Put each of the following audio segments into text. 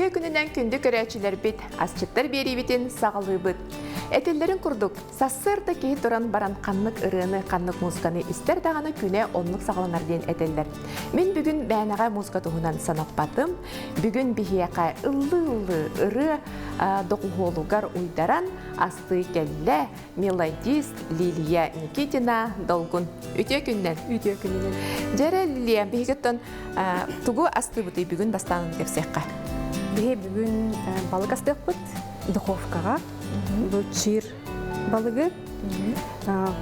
Ütü gününden kündü körəçilər bit, asçıtlar beri bitin sağlığı bit. Etillerin kurduk, sassırda kehi duran baran kanlık ırığını, kanlık muzganı ister dağını küne onluk sağlanar diyen etiller. Men bugün bəyanağa muzga tuğunan sanap batım, bugün bihiyaka ıllı ırı dokuğulugar uydaran astığı kelle melodist Liliya Nikitina Dolgun. Ütü günden. Ütü günden. Jere Liliya bihigitten tuğu astığı butu bugün bastanın tefsekka. Bihe bugün balık astığı bud, dуховкаға. Bu çir balığı,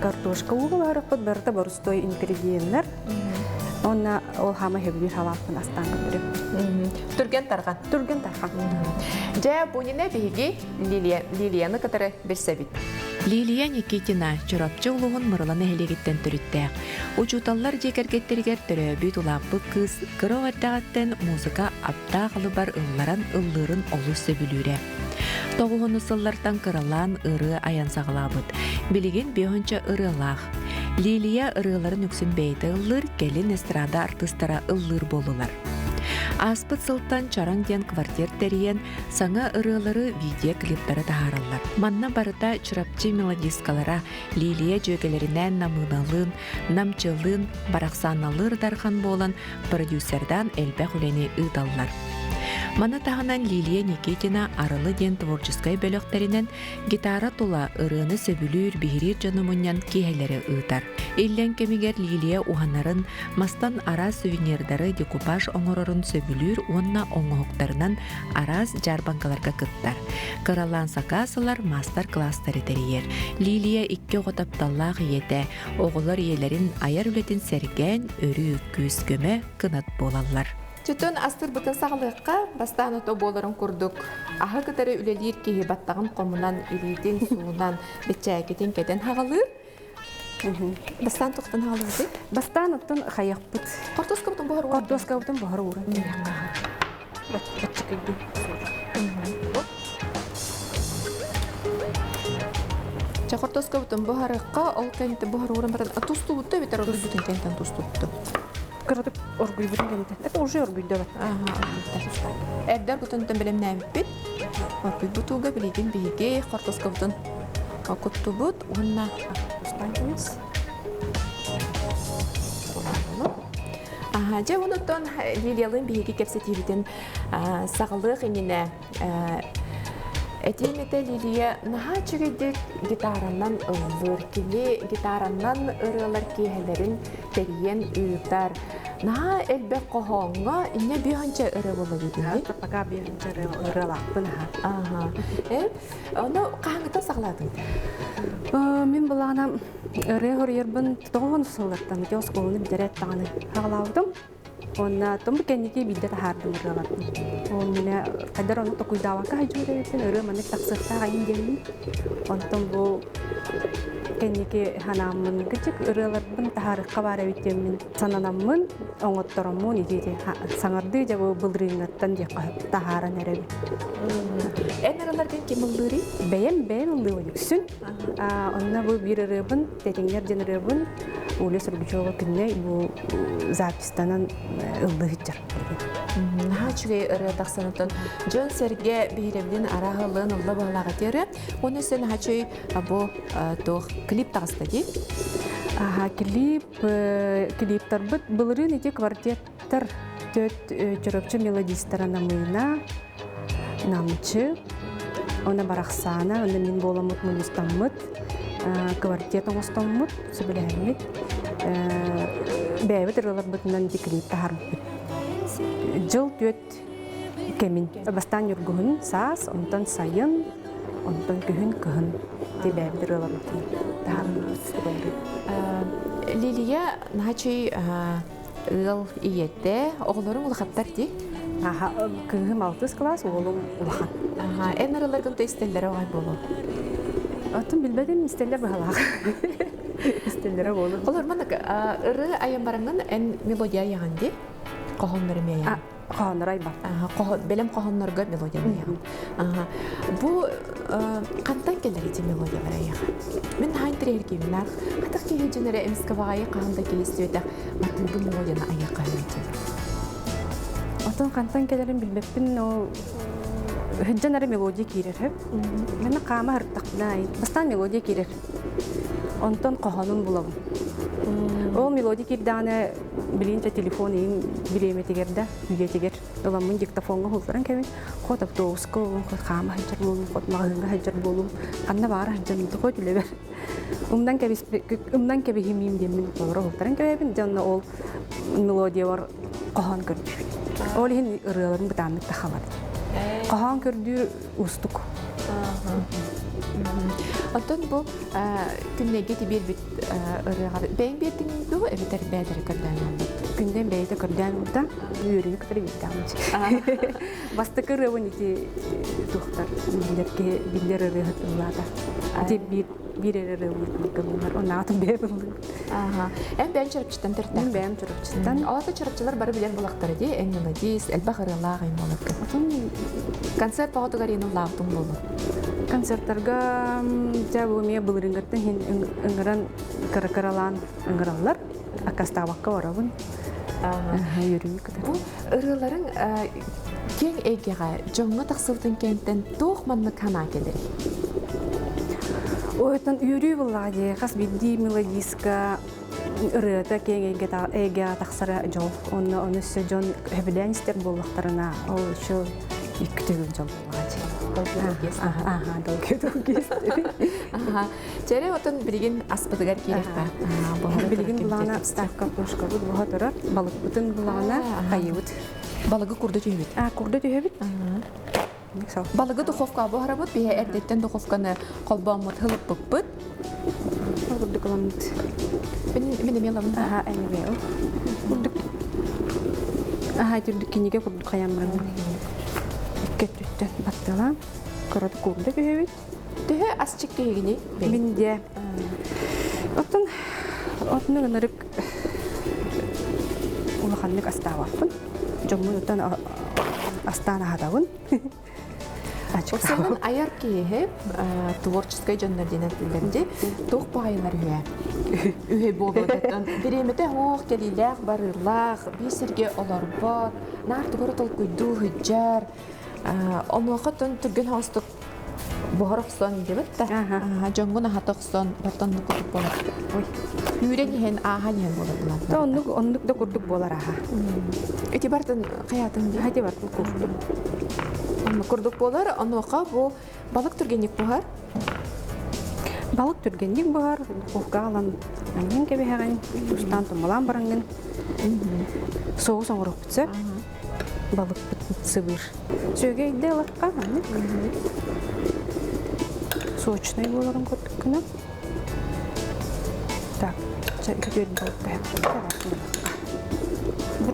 kartoşka uğuları bud, barıda barustoy ingredientler. Ona ol hama hebir halapın astan götürüp. Turgen targan. Turgen targan. Jaya bunine bihigi Liliya'nı katarı bir sebit. Liliya Nikitina çorapçı uluğun mırılanı helegitten türüttəq. Ucutallar jekergetteriger töröbü tulapı kız kıroğaddağıtten muzika aptağılı bar ıllaran ıllırın olu söbülüre. Toğuğunu sıllardan kıralan ırı ayan sağlabıd. Biligin biyonca ırılaq. Liliya ırıların üksün beyti ıllir, gelin estrada artistara ıllir bolular. Aspıt sıltan çarang diyen kvartier teriyen sana ırıları video klipleri taharallar. Manna barıda çırapçı melodiskalara Liliya jögelerinden namınalın, namçılın, baraksanalır darhan bolan prodüserdan elbək uleni ıdallar. Mana tahanan Liliya Nikitina aralı den tворческой bölökterinden gitara tula ırığını söbülür bihirir canımınyan kiheleri ıtar. İllen kemiger Liliya uhanların mastan araz süvenirleri dekupaj oңорорун söbülür onna oңohoktarынан araz jarbankalarga kıttar. Kıralan sakasılar master klastari teriyer. Liliya ikki otaptallaq yete, oğular yelerin ayar ületin sergen, örü küs köme kınat bolallar. Çütün astır bıtın sağlıqqa bastan oto boların kurduk. Aha kadarı ülelir ki battağın komunan, ilidin, suunan, betçaketin keden hağalır. Bastan toqtan hağalır. Bastan otun xayaq bud. Kortoska butun buhar uğra. Kortoska butun buhar uğra. Kortoska butun buharıqqa ol kenti buhar uğra maran tustu buttu bitar ordu butun kentten tustu buttu. Kırıtıp orguyu bir kenti. Et orju orguyu da bat. Erdar butun tembelem näbip bit. Orguyu butuga biligin bihige kortoska butun kuttu but onna ustayız. Aha, je unutun Liliyalı'nın bihige kepsetibitin sağlıq inine Etimete Liliya naha çiğdik gitarandan ıllır kili gitarandan ırılar kihelerin teriyen ıyıktar. Naha elbek qohonga inne bir hanca ırı bulabilir. Trapaga bir hanca ırılaq buna. Aha. Onu qanıta sağladın? Мен бұлағына ыры хөрербін тоғын сылырттан, кеос қолыны бідерет тағаны хағылауdım. Ona tomu kendiki bidde tahardım ırılattım. O mine kadar onu tokuydawa hajure beten ırı manek taksırta ayın gelin. Ondan bu kendiki hanamın küçük ırılardan taharıqqa bara bitemin sananamın oңоттороmun ide sanardı ja bu bıldırıngattan diye taharan erebi. En ırılardan kim ıllırı? Ben ıllığı yüksün. Onna bu bir ırıbın, tetingler jen ırıbın Ule sürgücüğü günne bu zapistanan ıldıhıcır. Naha çüge ırı taqsanıtın John Serge bihirevlin arahılığın ıllı bağlağı teri. Onu sen naha çüge bu klip taqısta değil? Klip tarbıt bılırın eti kvartetler töt çöröpçü melodistara namıyna namçı. Ona baraqsana, ona min bolamut munistamut. Kvartet oңостоммут сөбүләһәммит бәйбит ырылар бытынан дикилип тахар жыл төт кемин бастан юргуһун саас онтон сайын онтон күһүн кыһын ди бәйбит ырылар тахар Liliya naçı ыл иетте оғлорун улахаттар ди? Кыһым 6 класс оğlum улахан. En ырыларгын тестелләре оғай болу? Atın bilmeden isterler bahalar. İsterler olur. Olur mu? Irı ayın barangın en melodiya yağındı. Qohonları mı yağın? Qohonları ayın var. Belem qohonlarga melodiya mı yağın? Bu qantan keller için melodiyalara yağın? Men hain tirer gibimler. Hatta ki hücünere emskavaya qahanda kelistiyede matıldı melodiyana ayağa yağın. Atın qantan kellerin bilmepin o Hıccanları melodiya kirer hep. Bana kama hırtakna ait. Bastan melodiya kirer. Ondan qahanın bulalım. O melodiya kirdane bilince telefonu bilemeti gerde, bileti ger. Dolamın diktafonu hulsaran kevin. Kod avtosko, kod kama hıccar bolum, kod mağınga hıccar bolum. Kanna var hıccanın kod leber. Umdan kebi himim demin doğru hulsaran kevin. Canna ol melodiya var qahan gördü. Olihin ırılarını bıtamit tahalar. Qahan gördü ustuk. Ondan bu künnege bir bit ırığa. Ben bir dindu evet bedir kadar. Günden beri de gördüm burada. Yürüyün kadar bir Basta kırıvın iti doktor bilir ırığı hatırladı. Iti bir ırığı var. Ona atın bir buldu. Ben çırpçıdan tertap. Ben çırpçıdan. Alata çırpçılar barı bilen bulakları diye en yanadis elbaq ırığa gayım olur. Konser pahadı garinin lağıtın bolu. Konsertlarga jabumia bulringatın hin ıngıran kara-karalan ıngıranlar. Akastawakka varabın. Yürüyün kadar. Bu ırıların keng egeğe jonga taqsıltın kentten toğmanlı kana gelir. Oytan yürüy bulladı. Kas bildi melodiska ırıta keng egeğe taqsara jol. Onu sejon hebeden ister bollaqtarına. O şu iktügün jol bulladı. Cere otun bilgin aspıdıgar kerek ba. Bilgin bulana stavka koşka bu hatara balık bütün bulana kayıbıt. Balığı kurdu tühübüt. Kurda tühübüt. Balığı duhovka bu harabıt bihe erdetten duhovkanı kolbamut hılıp bıkbıt. Kurdu kalamıt. Benim yalamın. Anyway. Kurduk. Türdük kinige kurduk kayamran. Ketütten battala. Karada kurdu tühübüt. Tühü asçık tühügini. Binde. Otun gınarık ulaqanlık astavapın. Jomun otan astana hadavın. Оксанын аяр киһи творческой жанна динәтләрдә тох байылар үе. Үе болдыдан биремете хох келиләр барырлар, бисерге алар бар. Нар тугыр тол куйду хҗар. Аны вакытын түгел хастык бохарыксан дибет та. Жонгона хатыксан бартан кутуп болар. Ой. Үрен һән аһан һән булар. Та оннук да курдук болар аһа. Этибартын хаятын Хәти бар курдук. Курдук болар, ануqa bu balık türgenlik buhar. Balık türgenlik buhar, dukuvga alan aynen kebe hemen ustan tumulan barangın. Soğuk sonra bitse balık sıvır. Söge ide alakka anlık. Soğuçnay bolarım kurduk kına. Tak, çayı balık da yapalım.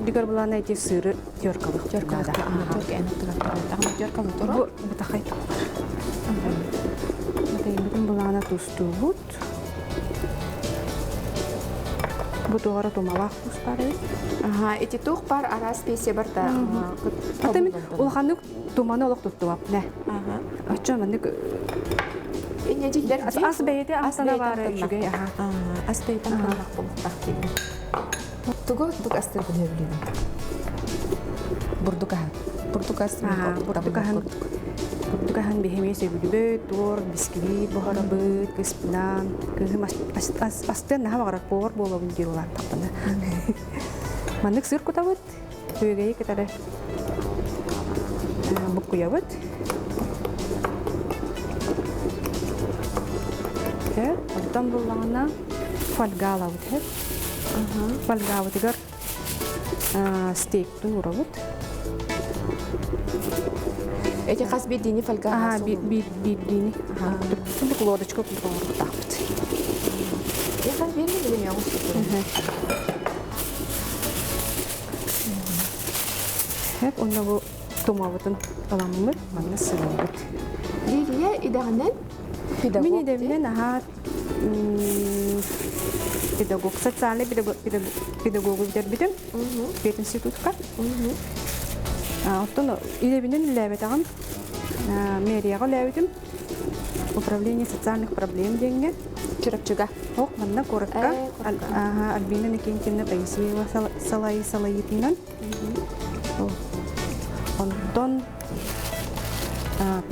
Digar bulan aja sirut jorkalık. Çok enak tuh. Jorkalık tuh. Bu takay taklar. Mungkin bulana tustubut. Bu doğru tumalak tustare. Itu tuh par arah spesies berta. Tapi ulhanuk tumana olak tutuap ne? Aja manik. Ini jadi As beyde asana var juga ya. As beyde tanah pun Tugo duk astır bilebilirim. Burdukahan. Burdukahan behemi sebüdübe, tur, bisküvi, baharabıt, kıspılan, kıhım aslen naha varar por bola bundirolar tapana. Mandık sır kutavut, böyleyi kitare bukuyavut. Oradan bulana falgalavut hep. Falgavut igar steak tu uravut. Ece kas bir dini falga. Bir dini. Şimdi kulodочка kulodочка taput. Ya kan bir mi bilmiyorum. Hep onda bu tomavutun alamı bana sığındı. Lilia idanen pedagog. Mini devine naha pedagog, социальный pedagog derbidim. Bir institutka. Оттон илебинен ләбетаган мэриягы ләбетим. Управление социальных проблем денге. Чурапчуга. Ок, манна коротка. Альбина некенкенне пенсия салайытынан. Онтон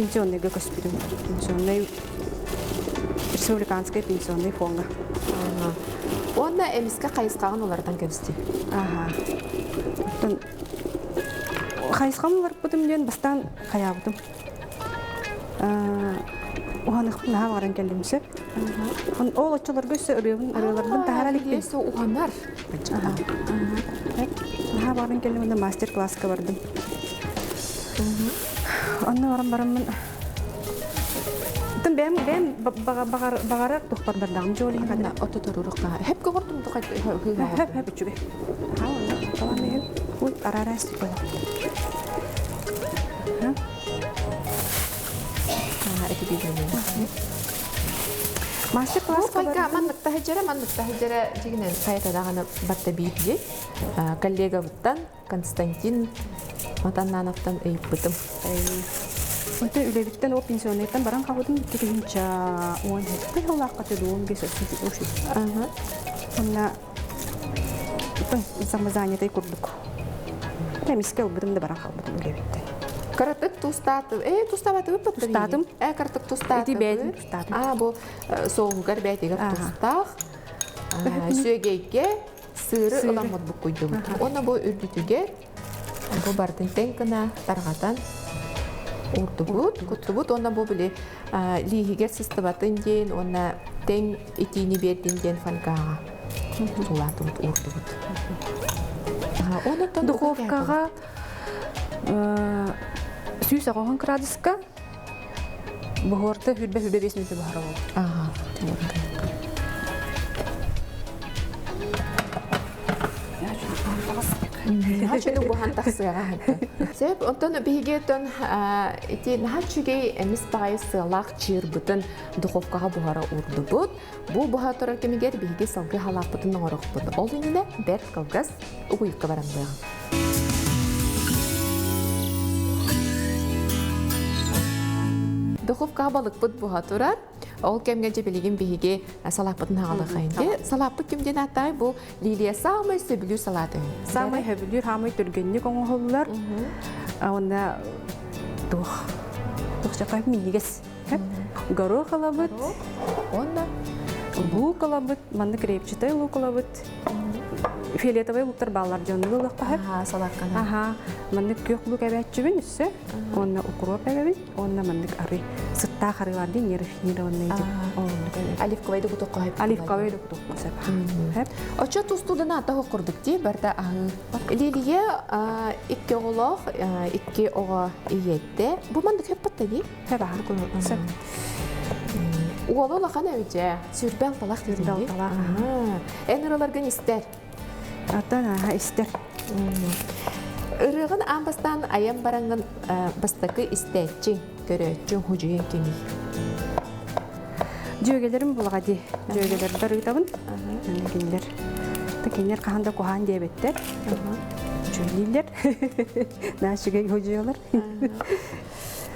пенсионныйга көспүдүм. Пенсионный республиканский пенсионный фонга. Онна эмиске кайыскаган олардан кебисти. Ага. Тон хайскамлар бутум ден бастан каябытым. Уханык наха баран келдимсе. Он ол очолорго ырылардын тахаралик. Со уханар. Наха баран келдим, мастер класска бардым. Анна барам. Тем бем багарак тухпар бардагым жоли Хана ототорурукка. Хеп когортум тукай. Hep çübe. Ha, tamam ne? Uy, araras böyle. Ha? Эти бидени. Мастер класс Файка маннык тахыжара жигинен сайта даганы батта бийди. Коллега буттан Константин Матаннановтан ыйыппытым. Онта үлебиттен о пенсионныйдан баран кабыдым тигинча 17 жыллакка төлөм бесөсү ошо. Онна самозанятый курдук. Темиске убдым да баран кабыдым үлебиттен. Каратык тустаты. Тустабаты выпадты. Тустатым. Каратык тустаты. Эти бәйтін тустатым. Бу соугар бәйтигер тустах. Сүйегейге сыры ыламыт бу куйду. Оны бу үрдүтүгер бу бардын тенкына таргатан урдубут, онна бу биле лигигер систабатын ден, онна тең итини бердин ден фалгага. Сулатыбыт урдубут. Оны Духовкага сүйс ағоған градуска бұғырты хүрбе 5 минуты бағара болды. Хачыны бухан тақсыға. Себеп, онтан бейгетон хачыгей эмис бағай сылақ чир бұтын духовкаға бұғара урды бұд. Бұл бұға тұрар кемегер бейге салғы халақ бұтын оңырық бұд. Ол үніне бәр қылғыз ұғыйыққа барам бұяғын. Духовкаға балық бұд бұға тұрар. Ол кемге жебелеген бейге салапытын ағалы қайынде. Салапы кемден аттай бұл Лилия самай сөбілу салаты. Самай хөбілер, хамай түргенне коңы қолылар. Онда тұқшақай мейгіз. Ғару қалабыт. Онда? Лу қалабыт, манды крепчатай лу қалабыт. Фиолетовый луктар баллар жоны луққа хэп. Салаққана. Манды көк лук әбәт жүбін үсі. Онда укроп әбәбін. Онда манды ары сытта қарыларды нервнері онда еді. Оливковайды құтыққа хэп. Оливковайды құтыққа сэп. Оча тустудан ата хоқырдық де, барда ағы. Лилия икке оғылық, икке оға иетті. Бұл мандық хэп бітті де? Хэп ағы. Сэп. Уолу лақана өте, сүрбәл талақ дейін де? Сүрбәл талақ. Әніраларған істер? Аттан істер. Үрігін амбастан аян бараңын бастақы істәтчің, көрәтчің хүжіген кемей. Жөгелерім бұлға де. Жөгелер бар ұйтабын. Кендер қағанда қоған дебеттер. Жөйлейлер. Нашыға хүжіғылар.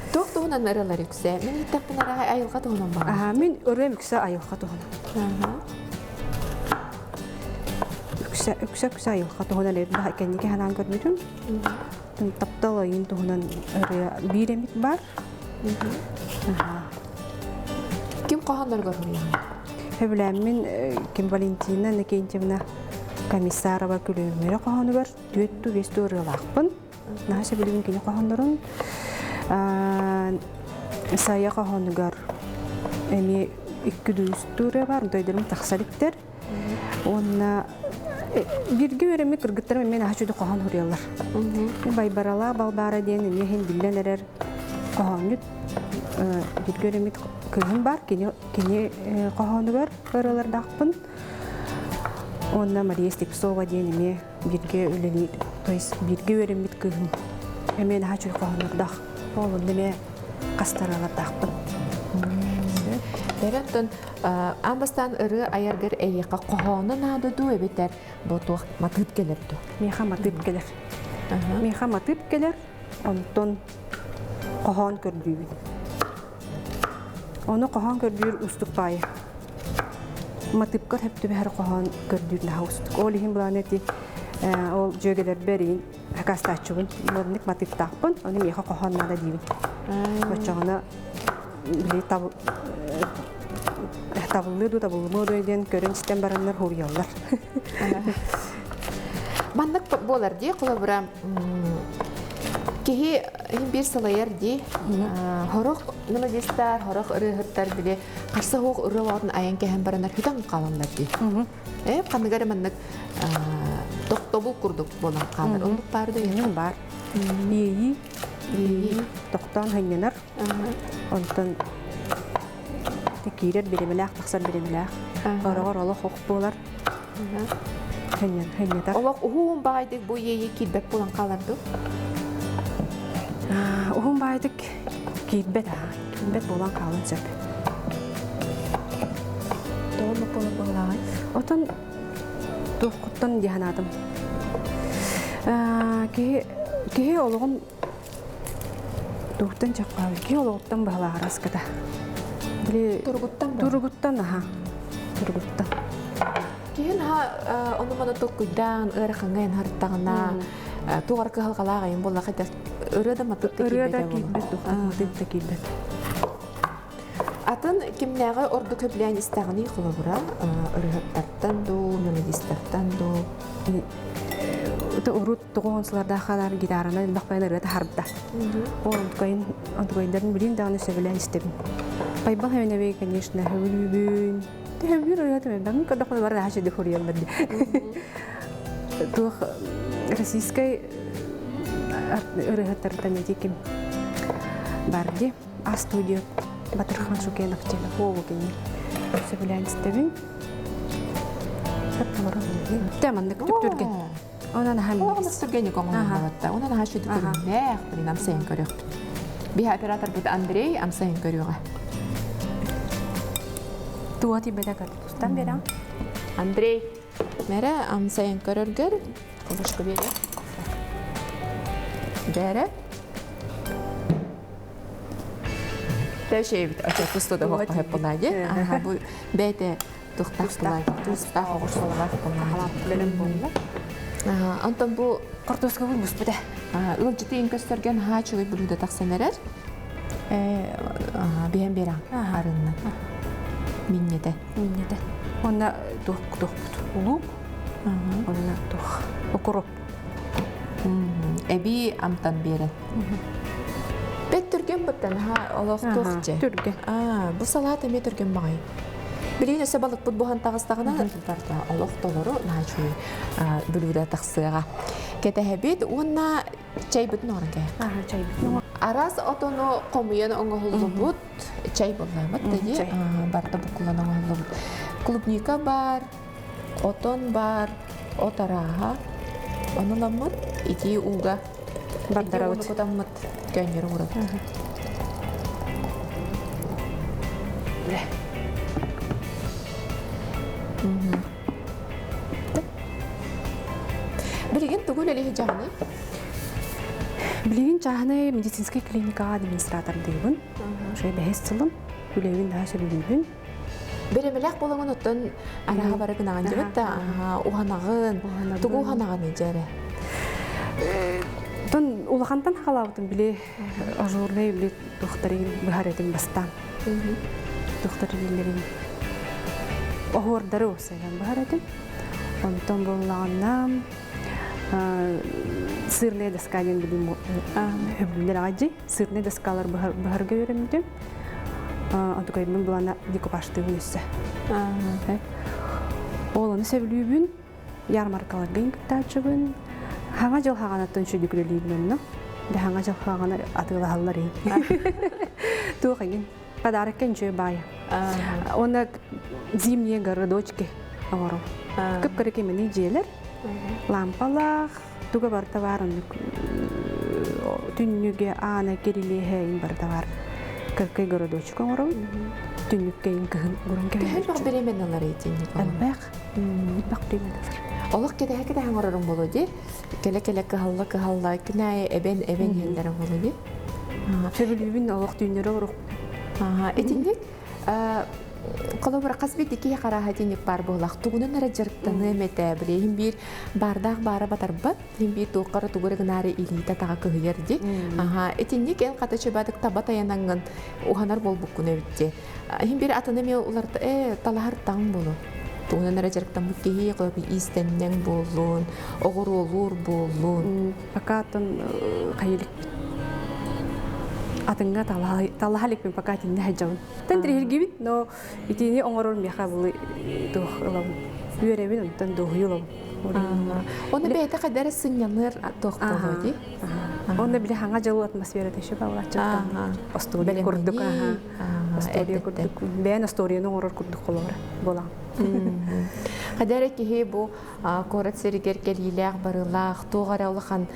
Тоқтығынан ұрылар үксе. Мен еттақпын айылға тұғынан баға? Мен өрем үксе айылға тұғынан. Үксе айылға тұғынан әрді кәнеге ханан көрмедім. Таптал айын тұғынан бір емік бар. Кім қоғандар көрмейін? Өбіләмін Кем Валентина Некентьевна комиссарова күлімері қоғаны бар. Дүетті весті ұрылақпын. Нағасы білігін кені қоғандырын. Сая қоғанығар әме үкі дүйістірі бар. Дойдырым тақсаліктер. Онына бирге өремі кыргыттарым мен ашуды қоған хұрыялар. Байбарала, балбара дейін емеген білден әрер қоғанют. Бирге өремі күйін бар, кені қоғанығар ұрылардақпын. Онына Мария Степсова дейін еме бирге өлелі, тойыз бирге өремі күйін емен ашуды қоғанырдақ. Олында ме қастаралардақпын. Дәрәттен амбастан ыры аяргар әйеқа қоғаны нады ду әбеттер бұтуақ матып келер ду. Меха матып келер. Меха матып келер, онтон қоған көрдүйін. Оны қоған көрдүйір ұстық байы. Матыпқар әпті бәр қоған көрдүйін ға ұстық. Ол ең бұлан әті ол жөгелер бәрейін әкастачуын. Мұрынық матып тақпын, оны меха қоған нада дейін. Бачагына били табылды ду табылмы дойден көрөн систем бараннар хуруялар. Маннык болар ди кулабыра кеһи бир салаяр ди хорох мелодистар хорох ырыһыттар биле карсы хок ырыватын аян кеһен баранар хитан каландар ди. Кандыгар маннык токтобул курдук болан калар. Ондук барды Эң бар. Ийи токтан ханнар. Онтон текирер беремелак, таксар беремелак. Горогор олох хок болар. Ханнатар. Олох ухун байдык бу ейи килбек болан каларды. Ухун байдык килбет болан калын сөп. Тоолу болан. Отон тоқуттан диханадым. Кеһи ологон туктан чаккал, кеһи ологоттан баалаарас ката. Били тургуттан аха. Тургуттан. Кеһин онумана токкуйдан ыраханган хартагына тугар кыһалгалаагайын болла кайда ырыда матык килбет. Атын кимнәгә орду көплән истәгәни кылыбыра, ырыһаттан ду, мелодисттан ду. Это урут тогонсларда халар гитараны бакпайны ырыта харбта. Онтойндан билин дагы сөбелән истебин. Пайбал хәвенәбе, конечно, хәвүбүн. Тәһбир ырыта мен кадак бар хәшә ди хуриян бәдди. Тух российской ырыһаттардан этиким. Барди а студия Батырхан Шукенов телефону кені сөбілән істебін. Сәтталары болды. Тәмінді күтіп түрген. Онан хәмін. Оғын үстіргені көңілін балатта. Онан хәші дүкірін нәқ білін амсайын көрек. Бейі оператор бұд Андрей амсайын көріға. Туаты бәді көрді. Тұстан бері. Андрей, мәрі амсайын көрергер. Құлышқы бері. Бәрі. Тәшейбіт, әчәті студа хоққа хеп бұлайды. Бұл бәйті тұқтақ бұлайды. Тұстақ оғыршылығақ бұлайды. Антон бұл Қортосқа бұл бұс бұда. Ұл жеті инкөстерген хачылы бұлуды тақсан әрер. Бейін берің арынна. Миннеті. Онна тұқ бұд. Ұлу. Онна тұқ. Оқырып. Әбі амтан бері. Бет түрген бұттан, олық тоқчы. Түрген. Бұл салат әме түрген бағай. Білейін өсі балық бұд бұған тағыстағына барды олық толыру нәчуі бүлуді тақсыға. Кәті әбет, онна чай бұдын орын кәйік. Чай бұд. Арас отону қомуен оңғы ғылы бұд, чай болай бұд деді. Барды бұқылан оңғы ғылы бұд. Клубника бар, отон бар, отараға. Оныламыд, ити уға. Бардара Оны көтамыд кәнері ұрады. Білген түгіл әлі жағыны? Білген жағыны медицинский клиника администратор дейбін. Шай бәйіз сылым. Білеген daha сөбілейбін. Беремелек болыңын оттан араға бары гынаған жебетті. Уғанағын, түгі уғанағын жәрі. Тон улахантан халавтын биле ажурнай биле тухтарын бахаретин бастан. Тухтарыларын огордары осайдан бахаретин. Онтон боллаганнан сырный доскален билим хөблүлөр ажы. Сырный доскалар бахарга өремдим. Антукай мен булана декупажды үнөсө. Оланы сөбүлүбүн ярмаркаларга ингтачыбын. Хаңа жыл хағанаттан шүдікірелейбін, да хаңа жыл хағана атығыла халлар ей. Туғайын, қадарықкен жөй бая. Оны зимние городочки оғыру. Көп көрекей мені желер, лампалақ, туға бар таварын, түнніге ана керелейхейін бар тавар. Көркей городочки оғыру, түнніккейін кігін ұрын кәйін. Кәйін бақ беремен алар ейтен? Әлбәқ беремен алар. Олық кәді хаңырырың болу де, кәлі-кәлі кығалла, кінәйі әбен елдерің болу де. Сөбілбін олық түйіндері ұрық. Этіндік, Kalau berkasbit iki karahatinik par bolak tugunun ara jarktаны mete bilе химбир бардах бара батарбат химбир туқара тугур гнари илита тага кыгырди аха этинник эн катачы бадык табата янанган уханар болбук күнебитте химбир атаны ме уларда талахар таң болу тугунун ara жарктан букки кой истеннен болун огоролур болун пока тон кайылык атыңга талахалик мен пока тинде хаҗам. Тен тригибит, но итини оңорор меха булы тохлам. Юребин тен дохюлам. Оны бейте кадәр сыннаныр тохтолоди. Онда биле ханга жылы атмосфера теше бала чактан. Астория курдук. Астория курдук. Бен асторияны оңорор курдук колора бола. Кадәр ки бу корат сергер келиләр барылах тогаралыхан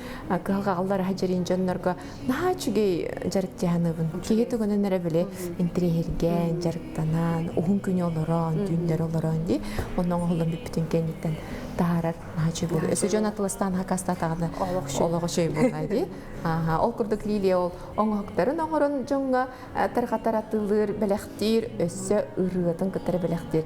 кылгаллар хаҗарин җаннарга нахачуге жарыктыганыбын. Кие түгөннәре биле интерьерген жарыктанан, ухун күнөлөрөн, дүннөрөлөрөн ди. Оннан оглын бүтүн кенниктен тарар нахачу бу. Эсе Жонатылыстан хакаста тагы олого шей булгайды. Ол курдук лилия ол оңоктарын оңорон жоңга таргатаратылыр белектир, өссө ырыатын кытары белектир.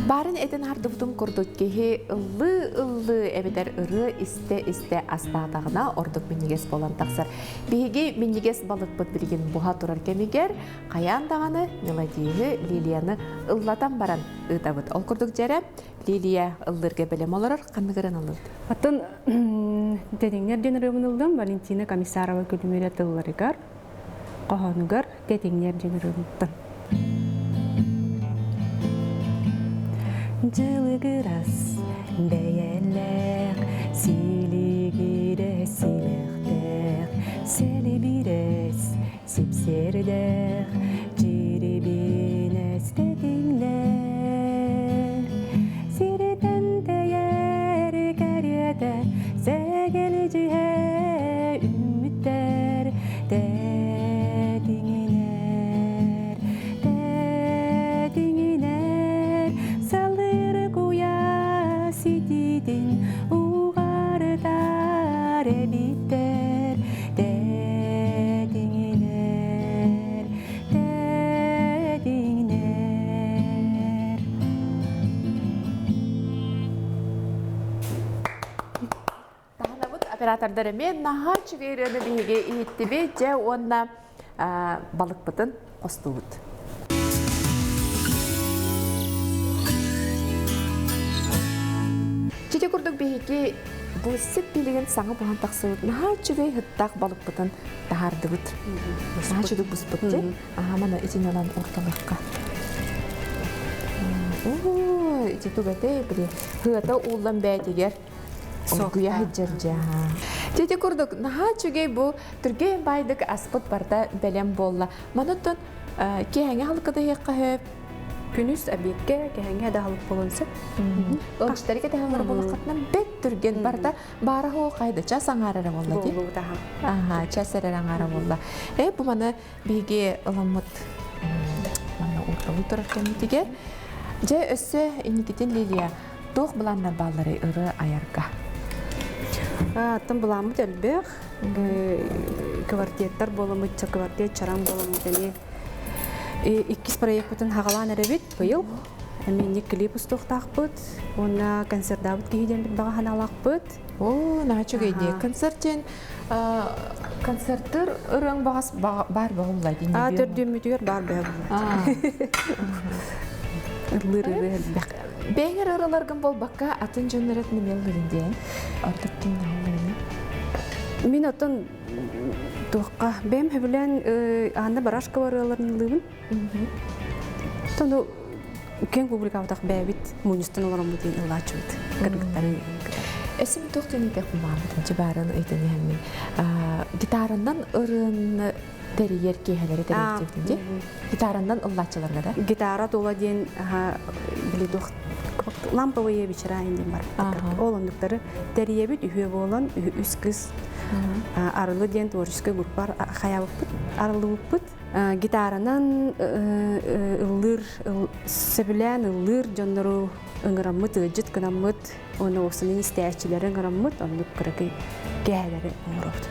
Барын этен ардыбытын курдут кеһи ыллы эбедер ыры исте астаатагына ордук миннигес болан таксар. Биһиги миннигес балыкпыт билген буха турар кемигер каян даганы мелодияны Лилияны ыллатан баран ытабыт. Ол курдук жере Лилия ыллырга белем олорор кандыгырын ылды. Атын тетиңнер денеребин ылдым Валентина Комиссарова күлүмүрө тылларыгар. Кохонугар тетиңнер денеребин. Жылыгырас бәйәләк, силигирәс силәктәк, сәлебирәс сипсердәк, җиребинәс тәтиңнәр. Сиретән тәяр кәрәдә, сәгәл җиһә үмиттәр, тәтиңнәр, тәтиңнәр, Ситидин уғардар әбиттер, тәтиңнер, тәтиңнер. Тағанабыт оператордары мен наға чүгейрені бейге иеттібе жә онна балық бұтын қосты бұт. Жеде күрдік бейге бұл сет билеген саңы бұған тақсылыд. Наға чүгей хыттақ балық бұтын дағарды бұт. Наға чүгік бұс бұт же. Мана етін алан орталыққа. Ити түгәте біле хыата ұлдан бәйтегер. Огуя хыджар жаға. Жеде күрдік наға чүгей бұл түрген байдық аспыт барда бәлем болла. Мануттын кейәңе халқыда еққа хөп. күнүс объектке кехенге да халык болонса. Олгустарга тагылар болакатнан бет түрген барда бара хо кайда ча саңарара болла ди. Болу таха. Ага, ча сарараңара болла. Бу мана биге ыламыт мана урталу тураккенитиге. Же өссө инититин Лилия тох буланна баллары ыры аярга. Аттан буламыт элбэх. Квартеттар боламыт, квартет чарам боламыт эми. Иккис проекттын хагалан эребит быйыл. Эми клип устуктакпыт. Онна концертдабыт кийден бит бага ханалакпыт. О, начугейде концерттен концерттер ырың багас бар болла ди. Төрдүмүтүгөр бар бе. Лыры бак. Беңер ыраларгын болбакка атын жөнөрөт немелеринде. Артыктын нааларыны. Мин оттон туакка бем хебилен анда барашка бараларын лыбын. Тону кен публикавдак бэбит мунистан оларым бутин ылачыт. Кыргыттары. Эсим тоқтын идек мамытын жибарын ыйтыны хэмми. Гитарандан ырын терьер кейхелері терьертевдінде. Гитарандан ыллачыларға да? Гитара тола ден билидух ламповые вечера инден бар. Ол ондуктары терьебит үйе болан үс кыз арылы ден творческий группар хаябыппыт, арылыбыппыт. Гитаранан ыллыр, сөбілен ыллыр жоннору ыңыраммыт, ыжыт кынаммыт, оны осының истәчилері ыңыраммыт, ондук кыракы кәлері ыңыравды.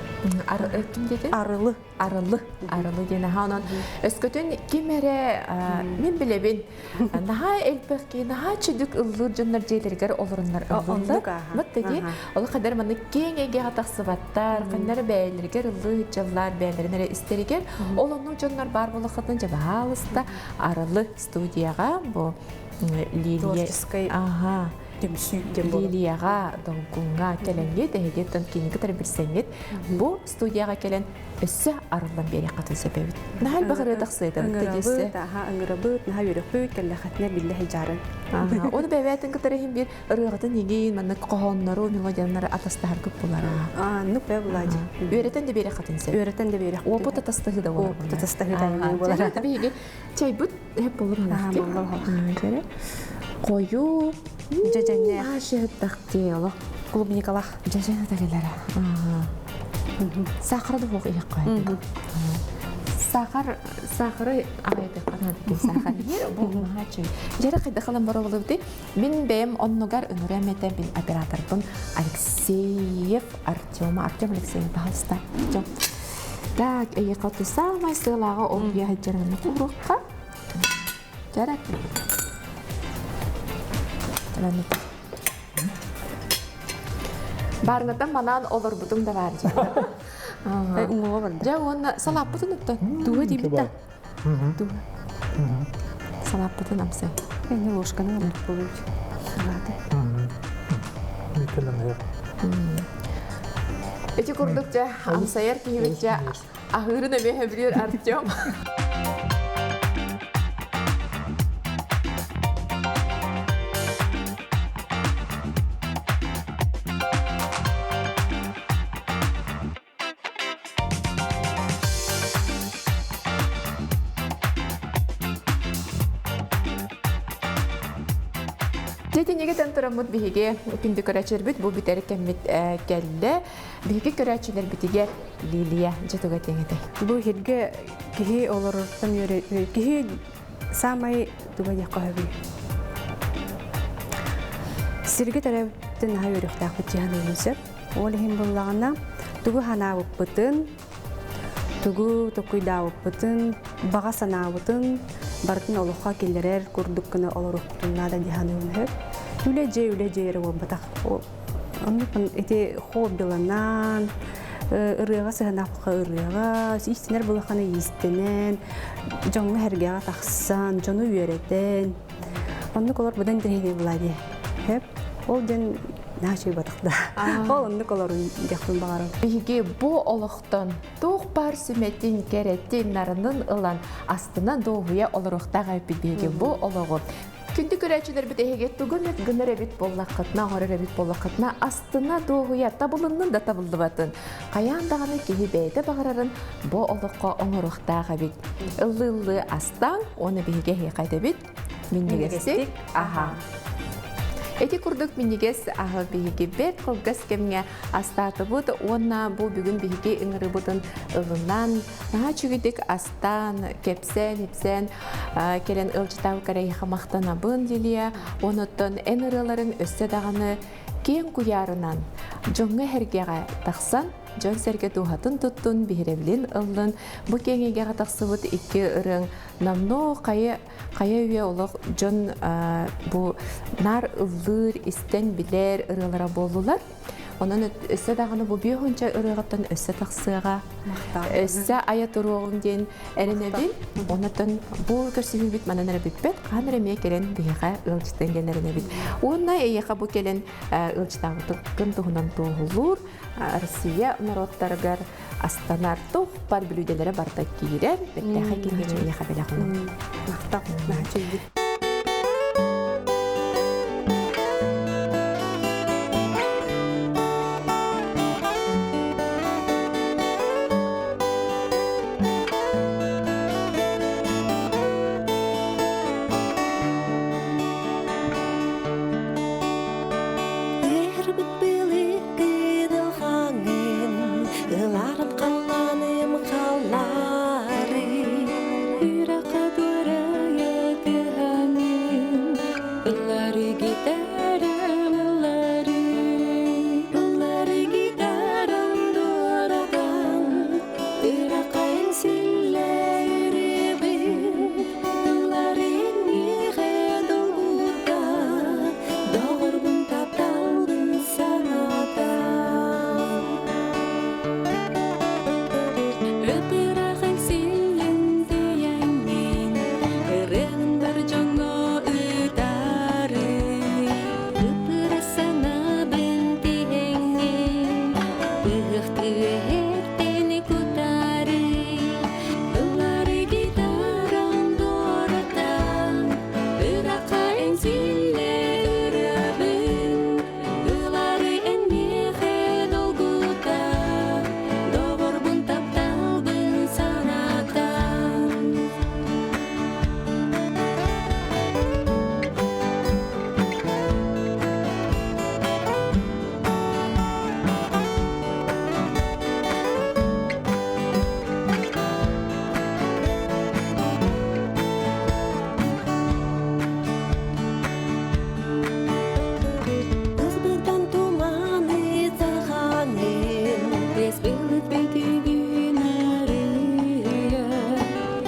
Ким dedi? Arılı. Arılı dene hanan. Öskötün kimere min bilebin. Naha elbeki, naha çüdük ıllı cönler ceylerger olurunlar ıllı. Mıt dedi. Ola kadar manı keng ege hatak sıvattar, kanları beylerger ıllı hıcallar beylerine isteriger. Olunun cönler bar bolu kadın caba halısta Arılı studiyaga bu Liliye. Aha. Лилияға, доңкунға келенге, дәйгеттен кейінгі тәрі білсеңет, бұл студияға келен өссі арылдан бері қатын себебет. Нәл бағыры дақсыйды? Үңірабыт, наға өріқпөйт, кәлі қатына білі хижарын. Оны бәвәтін кітарығын бір ұрығытын егейін, мәнні қоғонлары, мелодиянлары атастағар көп болары. Нүк бә бұлады. Өреттен де бері қатын себебет? Өреттен де бері қатын. Опыт атастығы да болар. Опыт атастығы да болар. Чай бұт, әп болыр Қою Жажанне. Ашыттық дейілі. Клубникалақ. Жажанне тәгелері. Сақырды бұл иық қойды. Сақыры ағайды қанады сақыр. Ер бұл маға чөй. Жері қайды қылым бұры болуды. Мен бәйім оннығар үңіреметі мен оператордың Алексеев Артем Алексеев бағалыста. Так, иық қауты самай сылаға ол бия жерінің құғырыққа. Жарак. Барыңаттан манан олар бұдың да бар жа. Ұңығы бар. Жа, оны салап бұдың ұтты. Дуы дейбітті. Салап бұдың амсай. Әне ложканы ұмыт болуд. Өте көрдік жа, амсайар кейбет жа, ағырын әме әбірер Артем. Жетенеге тәнтірамыд бігі күнді көрәчілер бүт, бұл бітәрі кәммет кәлі. Бігі көрәчілер бітіге Лилия жетуға теңеті. Бұл херге кеге оларырттан өре, кеге самай дуға яққа өбі. Сірге тәрәбіттен ға өріқтақ бұтиян өңізіп. Ол ең болағына тұғы хана бұппытын, тұғы тұқыйда бұппытын, баға сана бұтын, бартын олыққа келдерер көрдік күні олар ұқтыңна да диян өңізіп. Үле жері ол бұтақ. Оннықын әте хоббиланан, ырыға сығанаққа ырыға, истенер бұлақаны истенен, жоңы әргеға тақсан, жоны үйереттен. Оннық олар бұдан дірейне бұлады. Ол ден нәшей батықта. Ол оннық оларын дияқтың бағарым. Бігі бұл олықтан тоқ бар сүметтен кәреттен нарының ұлан астынан доғуя олырықтаға өппет бігі бұл олығы. Күнді көрәчілер біт әйге түгімет гүнір әбет боллақытна, ғорыр әбет боллақытна астына доғуя табылының да табылды батын. Қаяндағаны кейі бәйді бағарарын бұл олыққа оңырықтаға бет. Ұлы астан, оны біге қайда бет. миннигестик аха. Эти курдук миннигес ахал биһиги бет кылгас кемге астатыбыт онна бу бүгүн биһиги ыңырыбытын ылынан наһа чүгидик астан кепсен келен ылжытау керей хамактанабын дилия оноттон эн ырыларын өссө даганы кең куярынан жоңга хергеге таксан жон серге тухатын туттун бихиревлин ыллын бу кеңеге тахсыбыт икки ырың намно кая үйе олох жон бу нар ыллыр истен билер ырылара болулар. Онан өссө даганы бу бүйөнчө ырыгаттан өссө таксыга өссө аят уругун ден эренебин онотон бу көрсүбүл бит мананара битпет каныра ме келен бийга ылчтан генерне бит онна эйха бу келен ылчтагы кын тугунан тоолур Россия народтаргар астанар тух бар билүүделери барта кире бетте хакимге эйха белахын мактап начылды.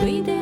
We